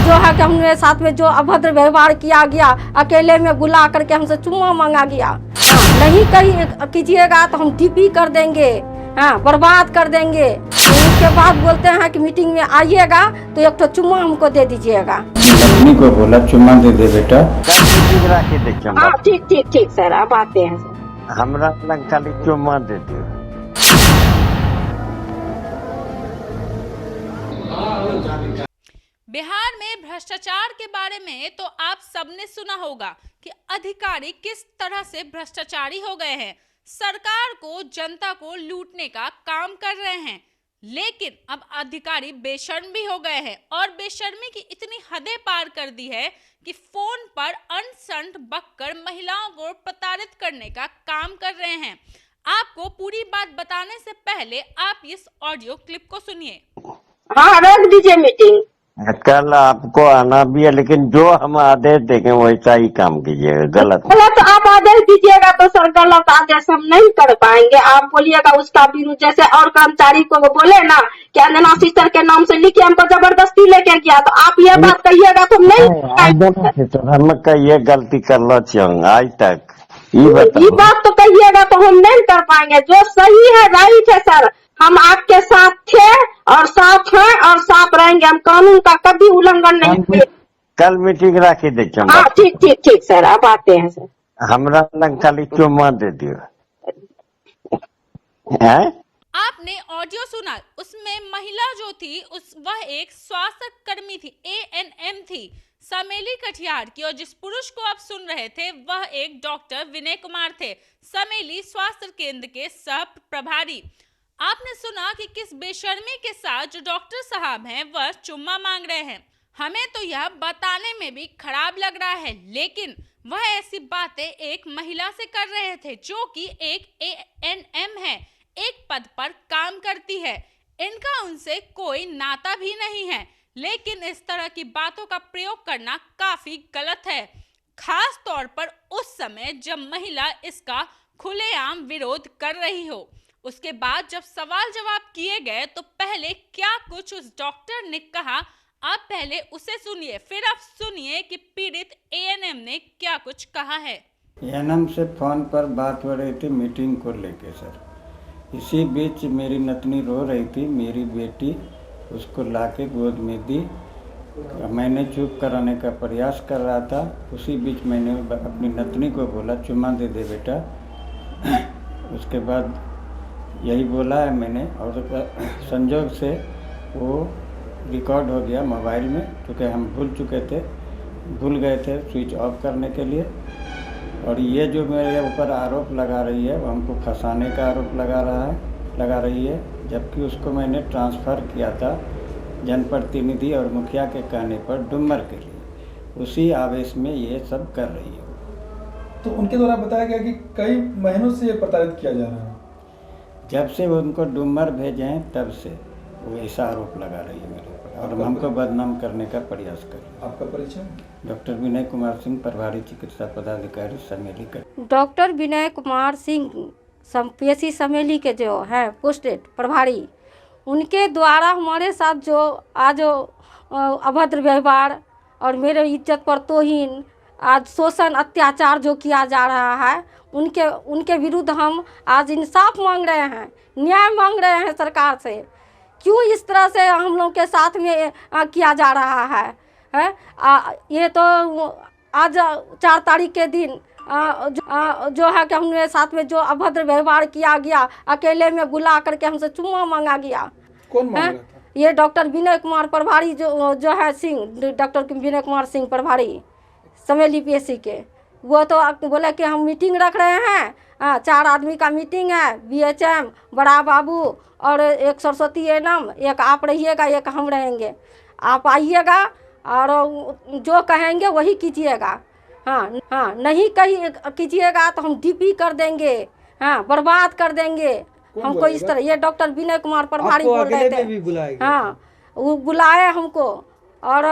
जो है कि हमने साथ में जो अभद्र व्यवहार किया गया, अकेले में बुला करके हमसे चुम्मा मांगा गया। नहीं कहीं कीजिएगा तो हम डीपी कर देंगे, हाँ बर्बाद कर देंगे। उसके बाद बोलते हैं कि मीटिंग में आइएगा तो एक तो चुम्मा हमको दे दीजिएगा। पत्नी को बोला चुम्मा दे दे बेटा। हाँ ठीक ठीक ठीक सर, अब आते हैं सर। हमरा लग खाली चुम्मा दे दियो। बिहार में भ्रष्टाचार के बारे में तो आप सबने सुना होगा कि अधिकारी किस तरह से भ्रष्टाचारी हो गए हैं, सरकार को जनता को लूटने का काम कर रहे हैं। लेकिन अब अधिकारी बेशर्म भी हो गए हैं और बेशर्मी की इतनी हदें पार कर दी है कि फोन पर अनसंट बककर महिलाओं को प्रताड़ित करने का काम कर रहे हैं। आपको पूरी बात बताने से पहले आप इस ऑडियो क्लिप को सुनिए। हाँ रख दीजिए मीटिंग। कल आपको आना भी है, लेकिन जो हम आदेश देंगे वैसा ही काम कीजिएगा। गलत आप आदेश दीजिएगा तो सर गलत आदेश हम नहीं कर पाएंगे। आप बोलिएगा उसका विरुद्ध, जैसे और कर्मचारी को वो बोले ना कि अंजना सिस्टर के नाम से लिखे हमको जबरदस्ती लेके गया, तो आप ये बात कहिएगा तो हम नहीं। हम ये गलती कर लो आज तक ये बात तो कहिएगा तो हम नहीं कर पाएंगे। जो सही है राइट है सर, हम आपके साथ थे और साथ हैं और साथ रहेंगे। हम कानून का कभी उल्लंघन नहीं करेंगे। कल मीटिंग रखी दे। हाँ ठीक ठीक ठीक सर, अब आते हैं सर। हमरा लग खाली चुम्मा दे दियो। आपने ऑडियो सुना, उसमें महिला जो थी वह एक स्वास्थ्य कर्मी थी, ANM थी, समेली कटिहार की। और जिस पुरुष को आप सुन रहे थे वह एक डॉक्टर विनय कुमार थे, समेली स्वास्थ्य केंद्र के सह प्रभारी। आपने सुना कि किस बेशर्मी के साथ जो डॉक्टर साहब हैं वह चुम्मा मांग रहे हैं। हमें तो यह बताने में भी खराब लग रहा है, लेकिन वह ऐसी बातें एक महिला से कर रहे थे जो कि एक ANM है, एक पद पर काम करती है। इनका उनसे कोई नाता भी नहीं है, लेकिन इस तरह की बातों का प्रयोग करना काफी गलत है, खास तौर पर उस समय जब महिला इसका खुलेआम विरोध कर रही हो। उसके बाद जब सवाल जवाब किए गए तो पहले क्या कुछ उस डॉक्टर ने कहा, आप पहले उसे सुनिए, फिर आप सुनिए कि पीड़ित ANM ने क्या कुछ कहा है। ANM से फोन पर बात हो रही थी मीटिंग को लेके सर। इसी बीच मेरी नतनी रो रही थी, मेरी बेटी उसको लाके गोद में दी। मैंने चुप कराने का प्रयास कर रहा था। उसी बीच मैंने अपनी नतनी को बोला चुम्मा दे दे बेटा। उसके बाद यही बोला है मैंने, और संजोग से वो रिकॉर्ड हो गया मोबाइल में, क्योंकि हम भूल गए थे स्विच ऑफ करने के लिए। और ये जो मेरे ऊपर आरोप लगा रही है वो हमको फंसाने का आरोप लगा रही है, जबकि उसको मैंने ट्रांसफ़र किया था जनप्रतिनिधि और मुखिया के कहने पर डुमर के लिए। उसी आवेश में ये सब कर रही है। तो उनके द्वारा बताया गया कि कई महीनों से ये प्रताड़ित किया जा रहा है। जब से वो उनको डुमर भेजे हैं तब से वो ऐसा आरोप लगा रही है मेरे ऊपर और हमको बदनाम करने का प्रयास कर रही है। आपका परिचय? डॉक्टर विनय कुमार सिंह, प्रभारी चिकित्सा पदाधिकारी समेली। डॉक्टर विनय कुमार सिंह PSC समेली के जो है पोस्टेड प्रभारी, उनके द्वारा हमारे साथ जो आज अभद्र व्यवहार और मेरे इज्जत पर तौहीन, आज शोषण अत्याचार जो किया जा रहा है, उनके विरुद्ध हम आज इंसाफ मांग रहे हैं, न्याय मांग रहे हैं सरकार से। क्यों इस तरह से हम लोग के साथ में किया जा रहा है? ये तो आज 4 तारीख के दिन जो है कि हमने साथ में जो अभद्र व्यवहार किया गया, अकेले में बुला करके हमसे चुम्मा मांगा गया। कौन मांग रहा था? ये डॉक्टर विनय कुमार प्रभारी जो है सिंह, डॉक्टर विनय कुमार सिंह प्रभारी समेली PSC के। वो तो बोले कि हम मीटिंग रख रहे हैं, 4 आदमी का मीटिंग है, BHM, बड़ा बाबू और एक सरस्वती ANM, एक आप रहिएगा, एक हम रहेंगे। आप आइएगा और जो कहेंगे वही कीजिएगा। हाँ नहीं कीजिएगा तो हम DP कर देंगे, हाँ बर्बाद कर देंगे हमको। इस तरह ये डॉक्टर विनय कुमार प्रभारी बोल रहे थे। हाँ वो बुलाए हमको और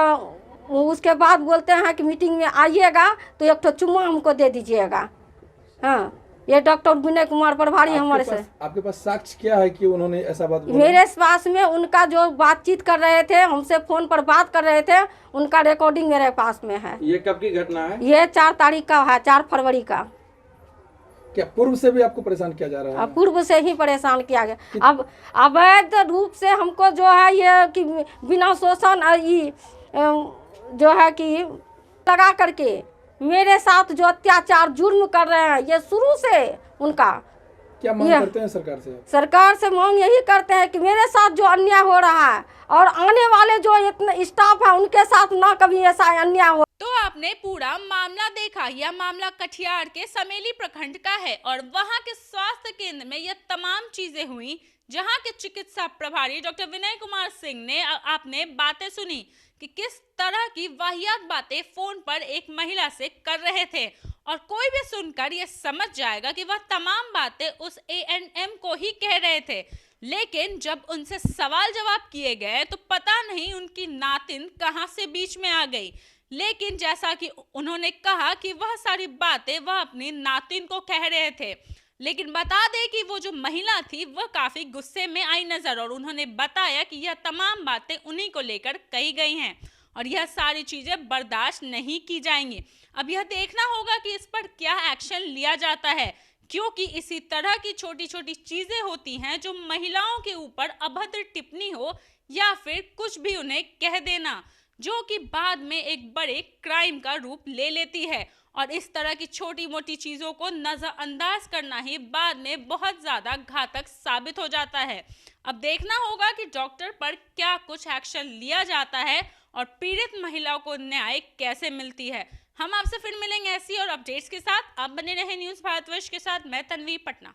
उसके बाद बोलते हैं कि मीटिंग में आइएगा तो एक तो चुम्मा हमको दे दीजिएगा। हाँ ये डॉक्टर विनय कुमार प्रभारी हमारे से। आपके पास साक्ष्य क्या है कि उन्होंने ऐसा बात बोला? मेरे पास में उनका जो बातचीत कर रहे थे, हमसे फोन पर बात कर रहे थे, उनका रिकॉर्डिंग मेरे पास में है। ये कब की घटना है? ये 4 तारीख का है, 4 फरवरी का। क्या पूर्व से भी आपको परेशान किया जा रहा है? पूर्व से ही परेशान किया गया। अब अवैध रूप से हमको जो है ये कि बिना शोषण जो है कि लगा करके मेरे साथ जो अत्याचार जुर्म कर रहे हैं, ये शुरू से उनका। क्या मांग करते हैं सरकार से? सरकार से मांग यही करते हैं कि मेरे साथ जो अन्याय हो रहा है और आने वाले जो इतने स्टाफ है उनके साथ ना कभी ऐसा अन्याय हो। तो आपने पूरा मामला देखा। यह मामला कटिहार के समेली प्रखंड का है और वहां के स्वास्थ्य केंद्र में यह तमाम चीजें हुई, जहां के चिकित्सा प्रभारी डॉक्टर विनय कुमार सिंह ने आपने बातें सुनी कि किस तरह की वाहियात बातें फोन पर एक महिला से कर रहे थे, और कोई भी सुनकर यह समझ जाएगा कि वह तमाम बातें उस ANM को ही कह रहे थे। लेकिन जब उनसे सवाल जवाब किए गए तो पता नहीं उनकी नातिन कहां से बीच में आ गई। लेकिन जैसा कि उन्होंने कहा कि वह सारी बातें वह अपनी नातिन को कह रहे थे, लेकिन बता दें कि वो जो महिला थी वह काफी गुस्से में आई नजर, और उन्होंने बताया कि यह तमाम बातें उन्हीं को लेकर कही गई हैं और यह सारी चीजें बर्दाश्त नहीं की जाएंगी। अब यह देखना होगा कि इस पर क्या एक्शन लिया जाता है, क्योंकि इसी तरह की छोटी छोटी चीजें होती हैं जो महिलाओं के ऊपर अभद्र टिप्पणी हो या फिर कुछ भी उन्हें कह देना, जो कि बाद में एक बड़े क्राइम का रूप ले लेती है। और इस तरह की छोटी मोटी चीजों को नजरअंदाज करना ही बाद में बहुत ज्यादा घातक साबित हो जाता है। अब देखना होगा कि डॉक्टर पर क्या कुछ एक्शन लिया जाता है और पीड़ित महिलाओं को न्याय कैसे मिलती है। हम आपसे फिर मिलेंगे ऐसी और अपडेट्स के साथ। आप बने रहे न्यूज़ भारतवर्ष के साथ। मैं तन्वी, पटना।